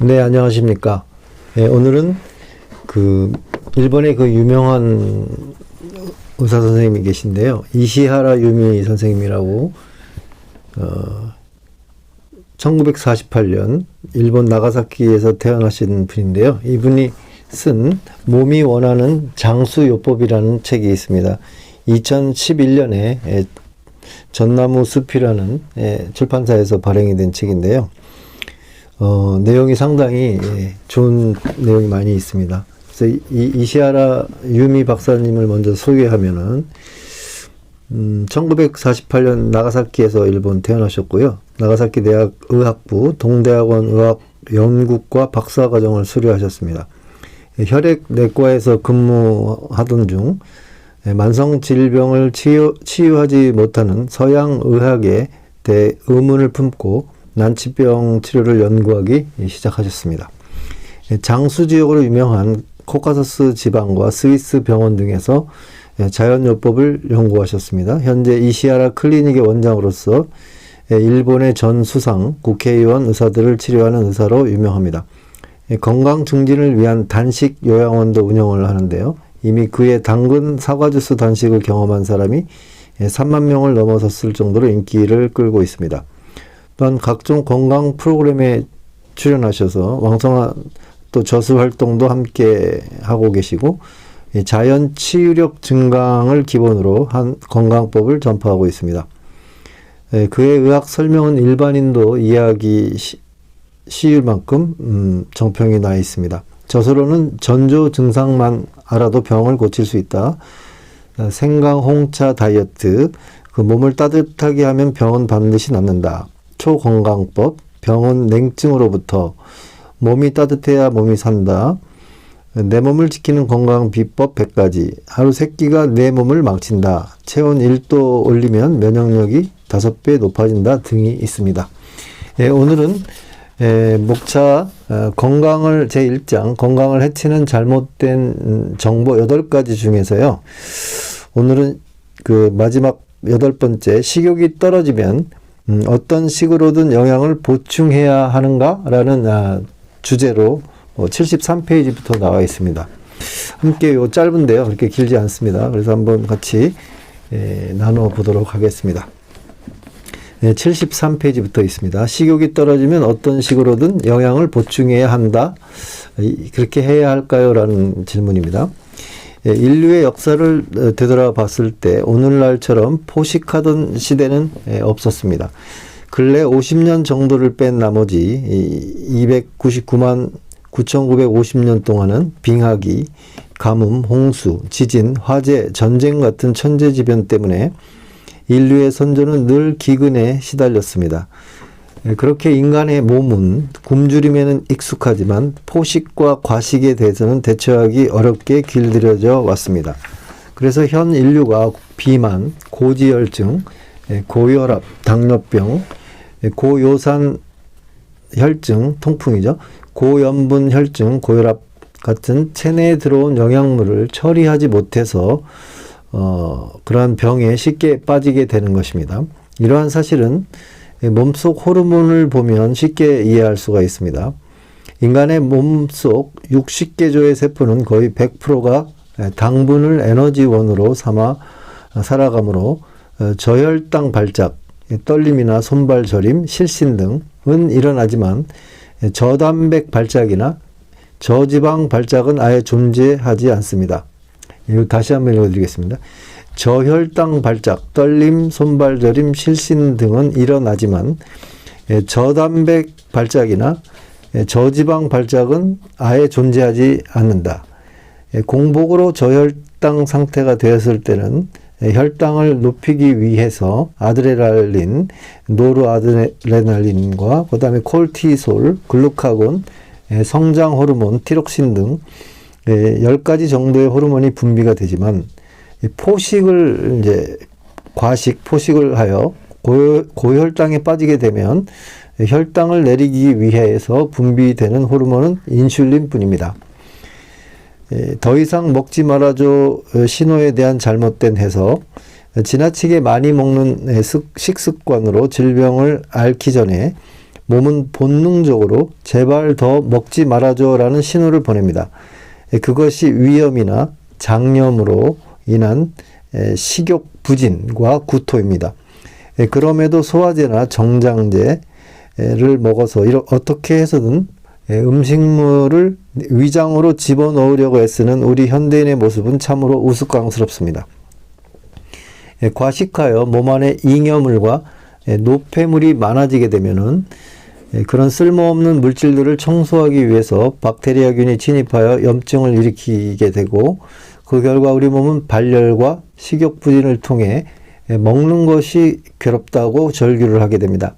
네, 안녕하십니까. 네, 오늘은 일본의 유명한 의사 선생님이 계신데요. 이시하라 유미 선생님이라고, 1948년 일본 나가사키에서 태어나신 분인데요. 이분이 쓴 몸이 원하는 장수요법이라는 책이 있습니다. 2011년에 전나무 숲이라는 출판사에서 발행이 된 책인데요. 내용이 상당히 좋은 내용이 많이 있습니다. 그래서 이시하라 유미 박사님을 먼저 소개하면은 1948년 나가사키에서 일본 태어나셨고요. 나가사키 대학 의학부 동대학원 의학연구과 박사과정을 수료하셨습니다. 혈액내과에서 근무하던 중 만성질병을 치유하지 못하는 서양의학에 대해 의문을 품고 난치병 치료를 연구하기 시작하셨습니다. 장수지역으로 유명한 코카서스 지방과 스위스 병원 등에서 자연요법을 연구하셨습니다. 현재 이시하라 클리닉의 원장으로서 일본의 전 수상, 국회의원, 의사들을 치료하는 의사로 유명합니다. 건강 증진을 위한 단식 요양원도 운영을 하는데요. 이미 그의 당근 사과주스 단식을 경험한 사람이 3만 명을 넘어섰을 정도로 인기를 끌고 있습니다. 또한 각종 건강 프로그램에 출연하셔서 왕성한 또 저수 활동도 함께 하고 계시고 자연 치유력 증강을 기본으로 한 건강법을 전파하고 있습니다. 그의 의학 설명은 일반인도 이해하기 쉬울 만큼 정평이 나 있습니다. 저서로는 전조 증상만 알아도 병을 고칠 수 있다. 생강 홍차 다이어트, 몸을 따뜻하게 하면 병은 반드시 낫는다. 초건강법, 병은 냉증으로부터, 몸이 따뜻해야 몸이 산다. 내 몸을 지키는 건강 비법 100가지, 하루 3끼가 내 몸을 망친다. 체온 1도 올리면 면역력이 5배 높아진다 등이 있습니다. 오늘은 목차 건강을 제1장 건강을 해치는 잘못된 정보 8가지 중에서요. 오늘은 마지막 8번째 식욕이 떨어지면 어떤 식으로든 영양을 보충해야 하는가? 라는 주제로 73페이지부터 나와 있습니다. 함께 짧은데요. 그렇게 길지 않습니다. 그래서 한번 같이 나누어 보도록 하겠습니다. 73페이지부터 있습니다. 식욕이 떨어지면 어떤 식으로든 영양을 보충해야 한다. 그렇게 해야 할까요? 라는 질문입니다. 인류의 역사를 되돌아봤을 때 오늘날처럼 포식하던 시대는 없었습니다. 근래 50년 정도를 뺀 나머지 299만 9,950년 동안은 빙하기, 가뭄, 홍수, 지진, 화재, 전쟁 같은 천재지변 때문에 인류의 선조는 늘 기근에 시달렸습니다. 그렇게 인간의 몸은 굶주림에는 익숙하지만 포식과 과식에 대해서는 대처하기 어렵게 길들여져 왔습니다. 그래서 현 인류가 비만, 고지혈증, 고혈압, 당뇨병, 고요산 혈증, 통풍이죠. 고염분 혈증, 고혈압 같은 체내에 들어온 영양물을 처리하지 못해서 그러한 병에 쉽게 빠지게 되는 것입니다. 이러한 사실은 몸속 호르몬을 보면 쉽게 이해할 수가 있습니다. 인간의 몸속 60개조의 세포는 거의 100%가 당분을 에너지원으로 삼아 살아가므로 저혈당 발작, 떨림이나 손발 저림, 실신 등은 일어나지만 저단백 발작이나 저지방 발작은 아예 존재하지 않습니다. 이거 다시 한번 읽어드리겠습니다. 저혈당 발작, 떨림, 손발 저림, 실신 등은 일어나지만 저단백 발작이나 저지방 발작은 아예 존재하지 않는다. 공복으로 저혈당 상태가 되었을 때는 혈당을 높이기 위해서 아드레날린, 노르아드레날린과 그 다음에 콜티솔, 글루카곤, 성장 호르몬, 티록신 등 10가지 정도의 호르몬이 분비가 되지만 포식을 하여 고혈당에 빠지게 되면 혈당을 내리기 위해서 분비되는 호르몬은 인슐린 뿐입니다. 더 이상 먹지 말아줘 신호에 대한 잘못된 해석, 지나치게 많이 먹는 식습관으로 질병을 앓기 전에 몸은 본능적으로 제발 더 먹지 말아줘라는 신호를 보냅니다. 그것이 위염이나 장염으로 인한 식욕 부진과 구토입니다. 그럼에도 소화제나 정장제를 먹어서 어떻게 해서든 음식물을 위장으로 집어넣으려고 애쓰는 우리 현대인의 모습은 참으로 우스꽝스럽습니다. 과식하여 몸 안에 잉여물과 노폐물이 많아지게 되면은 그런 쓸모없는 물질들을 청소하기 위해서 박테리아균이 침입하여 염증을 일으키게 되고, 그 결과 우리 몸은 발열과 식욕부진을 통해 먹는 것이 괴롭다고 절규를 하게 됩니다.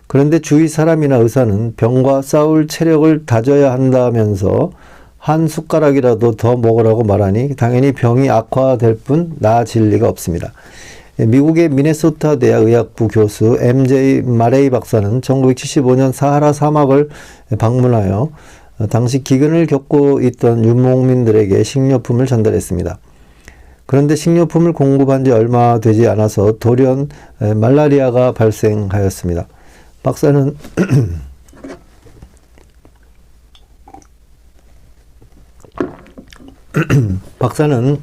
그런데 주위 사람이나 의사는 병과 싸울 체력을 다져야 한다면서 한 숟가락이라도 더 먹으라고 말하니 당연히 병이 악화될 뿐 나아질 리가 없습니다. 미국의 미네소타 대학 의학부 교수 MJ 마레이 박사는 1975년 사하라 사막을 방문하여 당시 기근을 겪고 있던 유목민들에게 식료품을 전달했습니다. 그런데 식료품을 공급한 지 얼마 되지 않아서 돌연 말라리아가 발생하였습니다. 박사는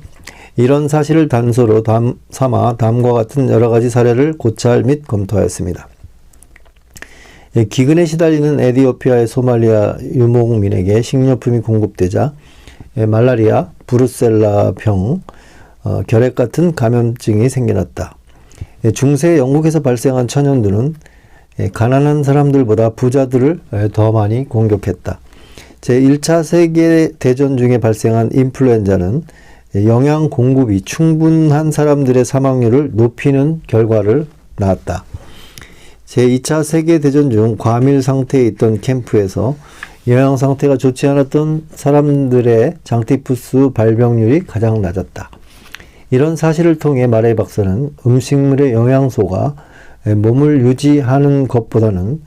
이런 사실을 단서로 삼아 다음과 같은 여러 가지 사례를 고찰 및 검토하였습니다. 기근에 시달리는 에티오피아의 소말리아 유목민에게 식료품이 공급되자 말라리아, 브루셀라 병, 결핵 같은 감염증이 생겨났다. 중세 영국에서 발생한 천연두는 가난한 사람들보다 부자들을 더 많이 공격했다. 제1차 세계대전 중에 발생한 인플루엔자는 영양 공급이 충분한 사람들의 사망률을 높이는 결과를 낳았다. 제2차 세계대전 중 과밀 상태에 있던 캠프에서 영양 상태가 좋지 않았던 사람들의 장티푸스 발병률이 가장 낮았다. 이런 사실을 통해 마레이 박사는 음식물의 영양소가 몸을 유지하는 것보다는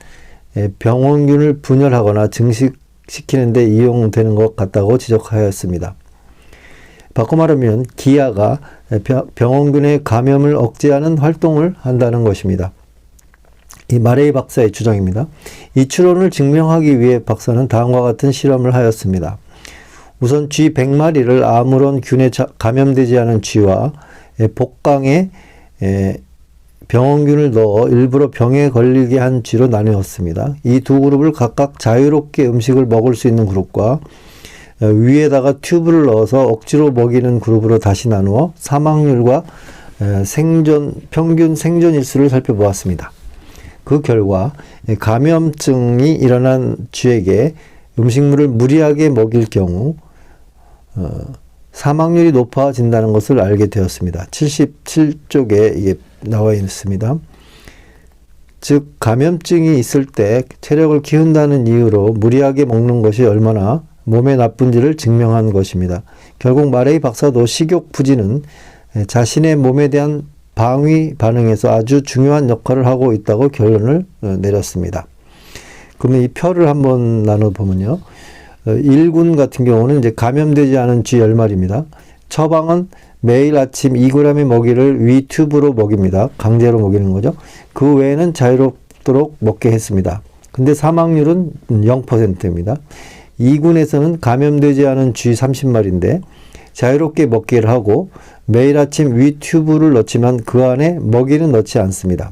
병원균을 분열하거나 증식시키는 데 이용되는 것 같다고 지적하였습니다. 바꿔 말하면 기아가 병원균의 감염을 억제하는 활동을 한다는 것입니다. 이 마레이 박사의 주장입니다. 이 추론을 증명하기 위해 박사는 다음과 같은 실험을 하였습니다. 우선 쥐 100마리를 아무런 균에 감염되지 않은 쥐와 복강에 병원균을 넣어 일부러 병에 걸리게 한 쥐로 나누었습니다. 이 두 그룹을 각각 자유롭게 음식을 먹을 수 있는 그룹과 위에다가 튜브를 넣어서 억지로 먹이는 그룹으로 다시 나누어 사망률과 평균 생존일수를 살펴보았습니다. 그 결과 감염증이 일어난 쥐에게 음식물을 무리하게 먹일 경우 사망률이 높아진다는 것을 알게 되었습니다. 77쪽에 이게 나와 있습니다. 즉 감염증이 있을 때 체력을 키운다는 이유로 무리하게 먹는 것이 얼마나 몸에 나쁜지를 증명한 것입니다. 결국 마레이 박사도 식욕 부진은 자신의 몸에 대한 방위 반응에서 아주 중요한 역할을 하고 있다고 결론을 내렸습니다. 그러면 이 표를 한번 나눠보면요. 1군 같은 경우는 이제 감염되지 않은 쥐 10마리입니다. 처방은 매일 아침 2g의 먹이를 위 튜브로 먹입니다. 강제로 먹이는 거죠. 그 외에는 자유롭도록 먹게 했습니다. 근데 사망률은 0%입니다. 2군에서는 감염되지 않은 쥐 30마리인데 자유롭게 먹기를 하고 매일 아침 위 튜브를 넣지만 그 안에 먹이는 넣지 않습니다.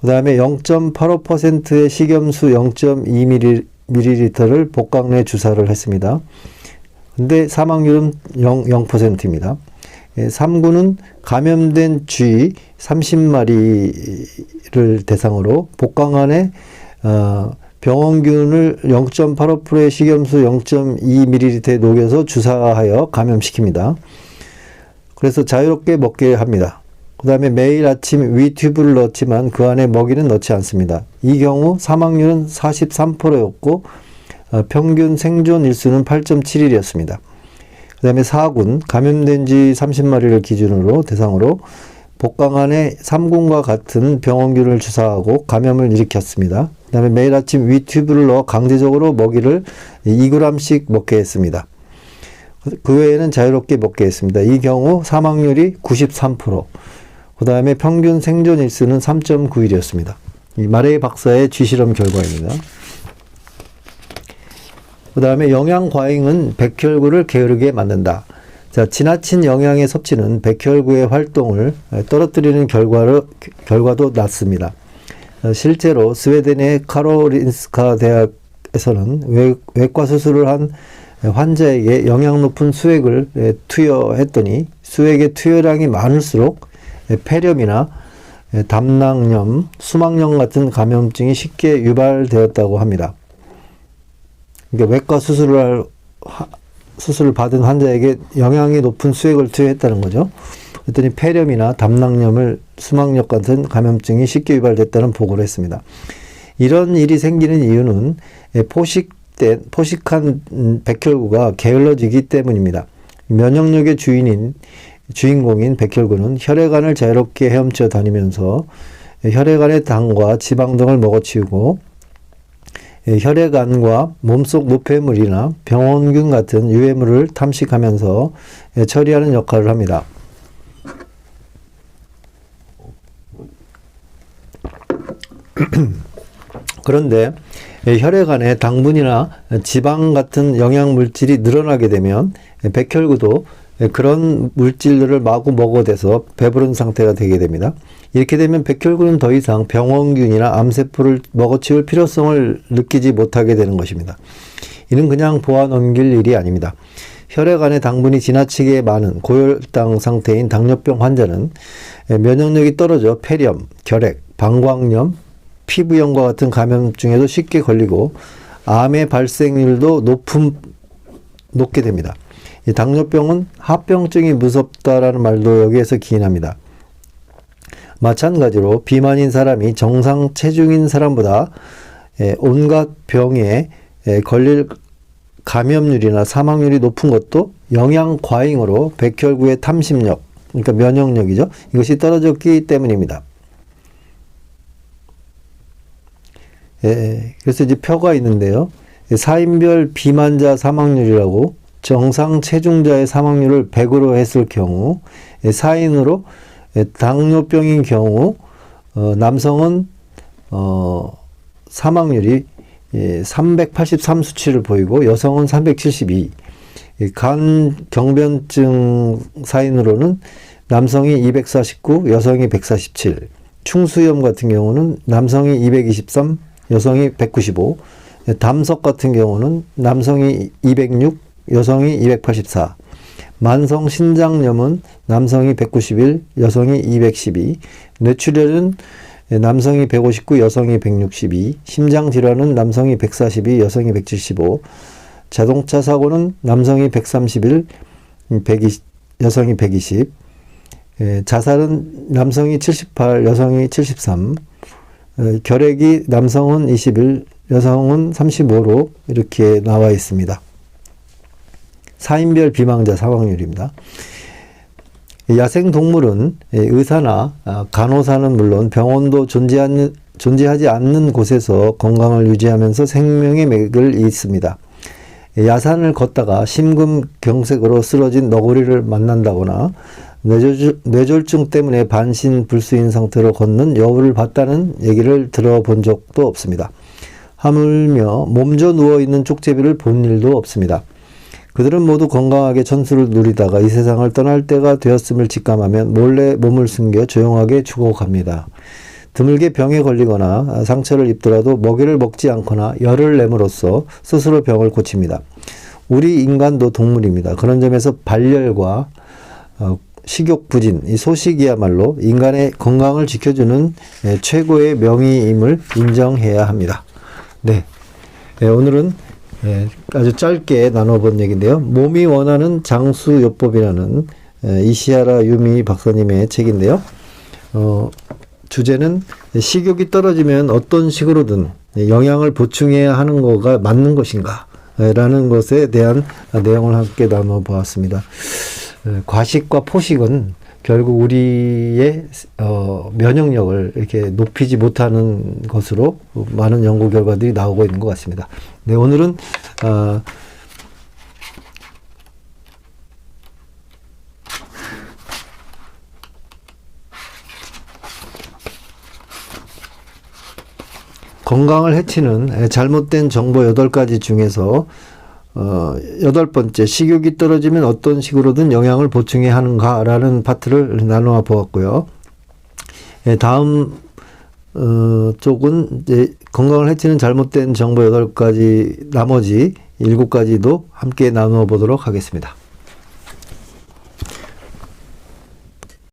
그 다음에 0.85%의 식염수 0.2ml를 복강 내 주사를 했습니다. 근데 사망률은 0%입니다. 3군은 감염된 쥐 30마리를 대상으로 복강 안에 병원균을 0.85%의 식염수 0.2ml에 녹여서 주사하여 감염시킵니다. 그래서 자유롭게 먹게 합니다. 그 다음에 매일 아침 위 튜브를 넣었지만 그 안에 먹이는 넣지 않습니다. 이 경우 사망률은 43%였고 평균 생존 일수는 8.7일이었습니다. 그 다음에 4군 감염된 쥐 30마리를 기준으로 대상으로 복강 안에 3군과 같은 병원균을 주사하고 감염을 일으켰습니다. 그 다음에 매일 아침 위 튜브를 넣어 강제적으로 먹이를 2g씩 먹게 했습니다. 그 외에는 자유롭게 먹게 했습니다. 이 경우 사망률이 93%, 그 다음에 평균 생존 일수는 3.9일이었습니다. 이 마레이 박사의 쥐실험 결과입니다. 그 다음에 영양 과잉은 백혈구를 게으르게 만든다. 자, 지나친 영양의 섭취는 백혈구의 활동을 떨어뜨리는 결과도 낮습니다. 실제로 스웨덴의 카로린스카 대학에서는 외과 수술을 한 환자에게 영양 높은 수액을 투여했더니 수액의 투여량이 많을수록 폐렴이나 담낭염, 수막염 같은 감염증이 쉽게 유발되었다고 합니다. 그러니까 외과 수술을 받은 환자에게 영양이 높은 수액을 투여했다는 거죠. 그랬더니 폐렴이나 담낭염을 수막염 같은 감염증이 쉽게 유발됐다는 보고를 했습니다. 이런 일이 생기는 이유는 포식한 백혈구가 게을러지기 때문입니다. 면역력의 주인공인 백혈구는 혈액안을 자유롭게 헤엄쳐 다니면서 혈액안의 당과 지방 등을 먹어치우고 혈액안과 몸속 노폐물이나 병원균 같은 유해물을 탐식하면서 처리하는 역할을 합니다. 그런데 혈액안에 당분이나 지방 같은 영양물질이 늘어나게 되면 백혈구도 그런 물질들을 마구 먹어대서 배부른 상태가 되게 됩니다. 이렇게 되면 백혈구는 더 이상 병원균이나 암세포를 먹어치울 필요성을 느끼지 못하게 되는 것입니다. 이는 그냥 보아 넘길 일이 아닙니다. 혈액안에 당분이 지나치게 많은 고혈당 상태인 당뇨병 환자는 면역력이 떨어져 폐렴, 결핵, 방광염, 피부염과 같은 감염증에도 쉽게 걸리고 암의 발생률도 높게 됩니다. 이 당뇨병은 합병증이 무섭다라는 말도 여기에서 기인합니다. 마찬가지로 비만인 사람이 정상 체중인 사람보다 온갖 병에 걸릴 감염률이나 사망률이 높은 것도 영양 과잉으로 백혈구의 탐식력, 그러니까 면역력이죠. 이것이 떨어졌기 때문입니다. 그래서 이제 표가 있는데요. 4인별 비만자 사망률이라고 정상 체중자의 사망률을 100으로 했을 경우 4인으로 당뇨병인 경우 남성은 사망률이 383 수치를 보이고 여성은 372. 간 경변증 사인으로는 남성이 249, 여성이 147. 충수염 같은 경우는 남성이 223, 여성이 195. 담석 같은 경우는 남성이 206, 여성이 284. 만성 신장염은 남성이 191, 여성이 212. 뇌출혈은 남성이 159, 여성이 162. 심장질환은 남성이 142, 여성이 175. 자동차 사고는 남성이 131, 여성이 120. 자살은 남성이 78, 여성이 73. 결핵이 남성은 21, 여성은 35로 이렇게 나와 있습니다. 4인별 비만자 사망률입니다. 야생동물은 의사나 간호사는 물론 병원도 존재하지 않는 곳에서 건강을 유지하면서 생명의 맥을 잇습니다. 야산을 걷다가 심근경색으로 쓰러진 너구리를 만난다거나 뇌졸중 때문에 반신불수인 상태로 걷는 여우를 봤다는 얘기를 들어본 적도 없습니다. 하물며 몸져 누워있는 쪽제비를 본 일도 없습니다. 그들은 모두 건강하게 천수를 누리다가 이 세상을 떠날 때가 되었음을 직감하면 몰래 몸을 숨겨 조용하게 죽어갑니다. 드물게 병에 걸리거나 상처를 입더라도 먹이를 먹지 않거나 열을 내므로써 스스로 병을 고칩니다. 우리 인간도 동물입니다. 그런 점에서 발열과 식욕 부진, 이 소식이야말로 인간의 건강을 지켜주는 최고의 명의임을 인정해야 합니다. 네, 오늘은 아주 짧게 나눠본 얘기인데요. 몸이 원하는 장수요법이라는 이시하라 유미 박사님의 책인데요. 주제는 식욕이 떨어지면 어떤 식으로든 영양을 보충해야 하는 거가 맞는 것인가 라는 것에 대한 내용을 함께 나눠보았습니다. 과식과 포식은 결국 우리의 면역력을 이렇게 높이지 못하는 것으로 많은 연구 결과들이 나오고 있는 것 같습니다. 네, 오늘은 건강을 해치는 잘못된 정보 8가지 중에서 8번째, 식욕이 떨어지면 어떤 식으로든 영양을 보충해야 하는가라는 파트를 나누어 보았고요. 다음 쪽은 이제 건강을 해치는 잘못된 정보 8가지, 나머지 7가지도 함께 나누어 보도록 하겠습니다.